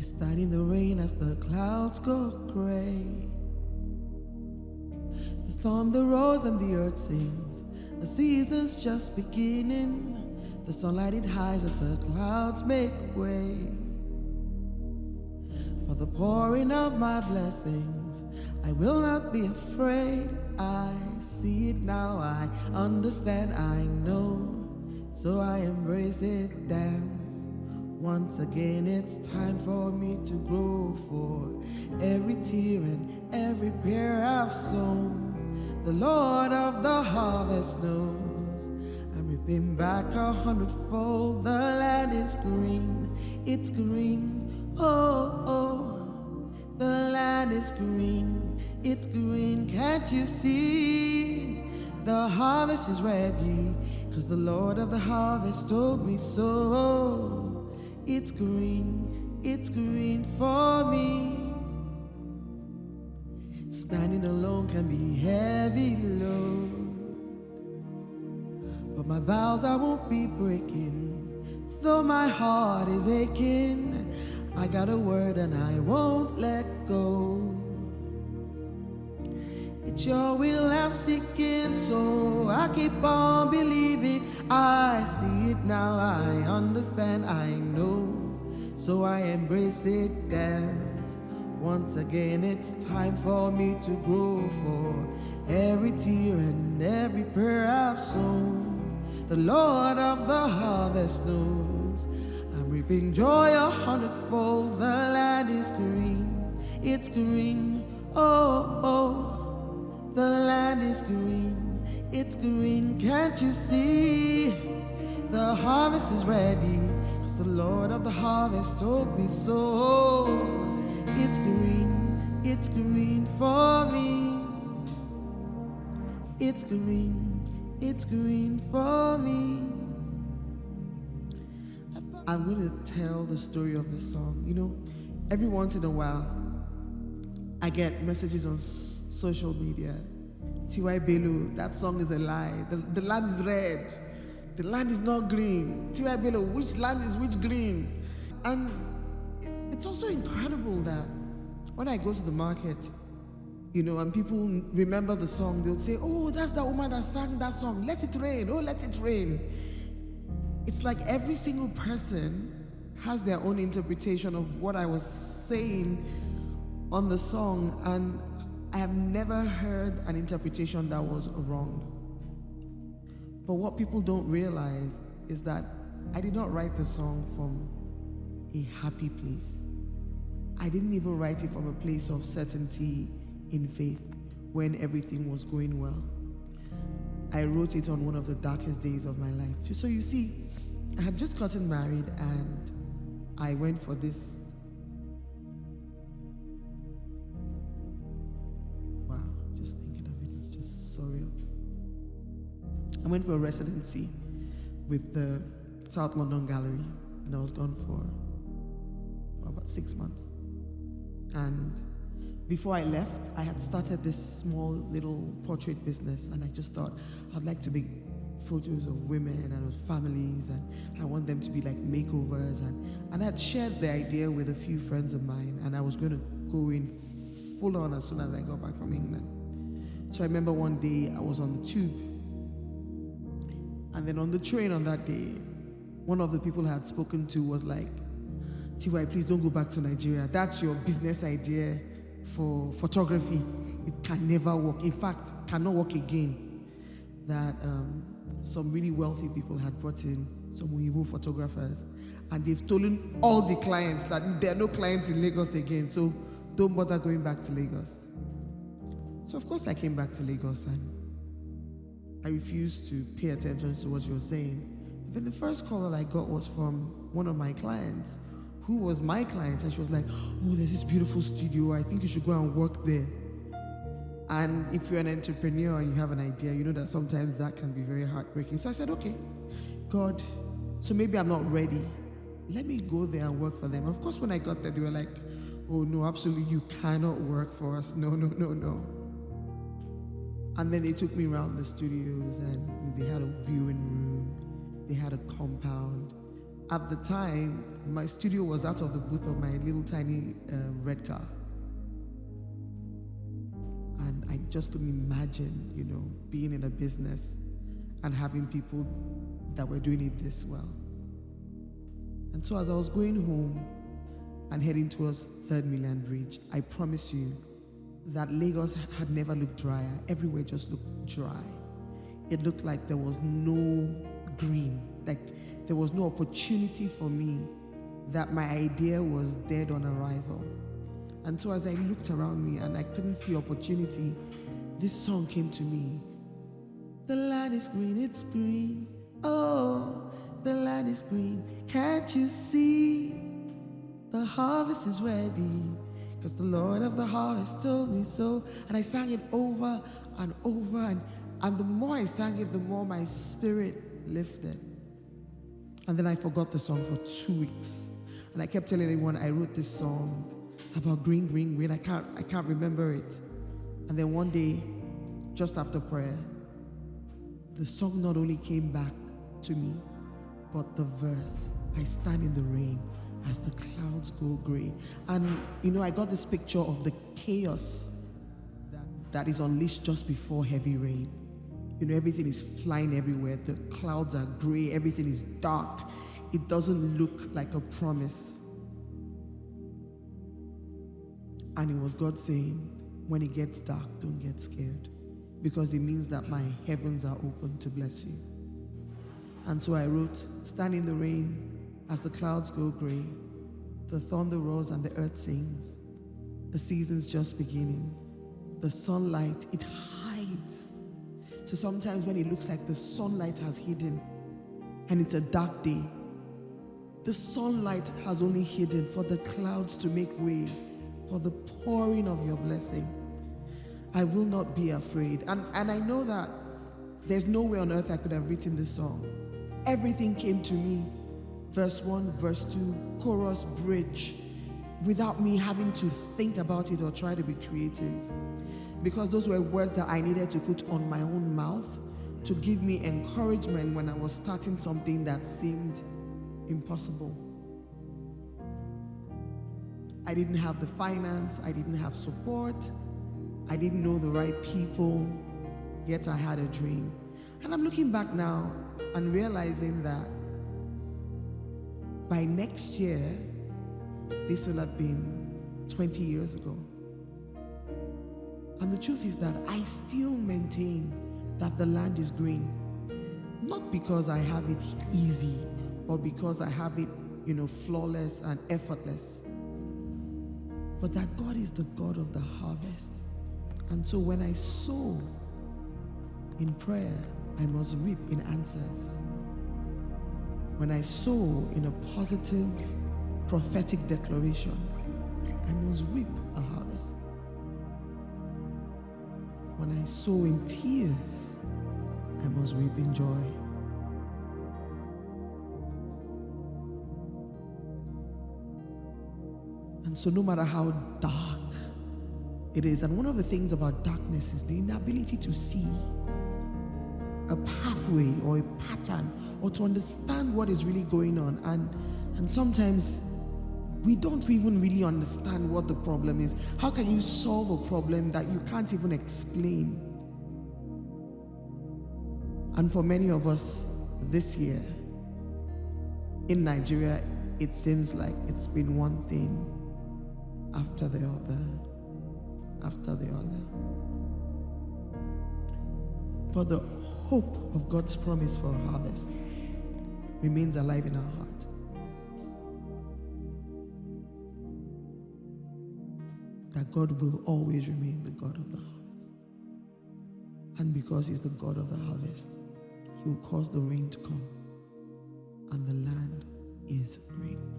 It's starting to rain as the clouds go gray. The thunder roars and the earth sings. The season's just beginning. The sunlight it hides as the clouds make way for the pouring of my blessings. I will not be afraid. I see it now, I understand, I know. So I embrace it, dance. Once again it's time for me to grow. For every tear and every prayer I've sown, the Lord of the harvest knows. I'm reaping back 100-fold. The land is green, it's green, oh, oh. The land is green, it's green, can't you see? The harvest is ready, 'cause the Lord of the harvest told me so. It's green for me. Standing alone can be heavy load, but my vows I won't be breaking. Though my heart is aching, I got a word and I won't let go. It's your will I'm seeking, so I keep on believing. I see it now, I understand, I know. So I embrace it, dance. Once again it's time for me to grow. For every tear and every prayer I've sown, the Lord of the harvest knows. I'm reaping joy 100-fold. The land is green, it's green, oh, oh. The land is green, it's green, can't you see? The harvest is ready, 'cause the Lord of the harvest told me so. It's green for me. It's green for me. I'm going to tell the story of this song. You know, every once in a while, I get messages on social media. T.Y. Bello, that song is a lie. The land is red. The land is not green. T.Y. Bello, which land is which green? And it's also incredible that when I go to the market, you know, and people remember the song, they'll say, oh, that's the woman that sang that song. Let it rain. Oh, let it rain. It's like every single person has their own interpretation of what I was saying on the song, and I have never heard an interpretation that was wrong. But what people don't realize is that I did not write the song from a happy place. I didn't even write it from a place of certainty in faith when everything was going well. I wrote it on one of the darkest days of my life. So you see, I had just gotten married and I went for this. Wow, just thinking of it, it's just surreal. I went for a residency with the South London Gallery and I was gone for about 6 months. And before I left, I had started this small little portrait business, and I just thought I'd like to make photos of women and of families, and I want them to be like makeovers, and I had shared the idea with a few friends of mine, and I was going to go in full on as soon as I got back from England. So I remember one day I was on the tube, and then on the train on that day, one of the people I had spoken to was like, "TY, please don't go back to Nigeria. That's your business idea for photography. It can never work. In fact, cannot work again." That some really wealthy people had brought in some Oyegoke photographers, and they've stolen all the clients. That there are no clients in Lagos again, so don't bother going back to Lagos. So of course I came back to Lagos and I refused to pay attention to what she was saying. But then the first call that I got was from one of my clients, who was my client, and she was like, "Oh, there's this beautiful studio. I think you should go and work there." And if you're an entrepreneur and you have an idea, you know that sometimes that can be very heartbreaking. So I said, "Okay, God, so maybe I'm not ready. Let me go there and work for them." Of course, when I got there, they were like, "Oh no, absolutely, you cannot work for us. No, no, no, no." And then they took me around the studios, and they had a viewing room, they had a compound. at the time, my studio was out of the booth of my little tiny red car. And I just couldn't imagine, being in a business and having people that were doing it this well. And so as I was going home and heading towards 3rd Mainland Bridge, I promise you that Lagos had never looked drier. Everywhere just looked dry. It looked like there was no green, like there was no opportunity for me, that my idea was dead on arrival. And so as I looked around me and I couldn't see opportunity, this song came to me. The land is green, it's green. Oh, the land is green. Can't you see? The harvest is ready, because the Lord of the harvest told me so. And I sang it over and over, and the more I sang it, the more my spirit lifted. And then I forgot the song for 2 weeks. And I kept telling everyone I wrote this song about green, green, green. I can't remember it. And then one day, just after prayer, the song not only came back to me, but the verse, I stand in the rain as the clouds go gray. And I got this picture of the chaos that is unleashed just before heavy rain. Everything is flying everywhere. The clouds are gray. Everything is dark. It doesn't look like a promise. And it was God saying, when it gets dark, don't get scared, because it means that my heavens are open to bless you. And so I wrote, stand in the rain as the clouds go gray. The thunder roars and the earth sings. The season's just beginning. The sunlight, it hides. So sometimes when it looks like the sunlight has hidden and it's a dark day, the sunlight has only hidden for the clouds to make way for the pouring of your blessing. I will not be afraid. And I know that there's no way on earth I could have written this song. Everything came to me, verse 1, verse 2, chorus, bridge, without me having to think about it or try to be creative. Because those were words that I needed to put on my own mouth to give me encouragement when I was starting something that seemed impossible. I didn't have the finance, I didn't have support, I didn't know the right people, yet I had a dream. And I'm looking back now and realizing that by next year, this will have been 20 years ago. And the truth is that I still maintain that the land is green. Not because I have it easy or because I have it, flawless and effortless, but that God is the God of the harvest. And so when I sow in prayer, I must reap in answers. When I sow in a positive, prophetic declaration, I must reap a harvest. When I sow in tears, I must reap in joy. And so no matter how dark it is, and one of the things about darkness is the inability to see a pathway or a pattern or to understand what is really going on. And sometimes we don't even really understand what the problem is. How can you solve a problem that you can't even explain? And for many of us this year, in Nigeria, it seems like it's been one thing after the other, after the other. But the hope of God's promise for a harvest remains alive in our heart. That God will always remain the God of the harvest. And because He's the God of the harvest, He will cause the rain to come, and the land is green.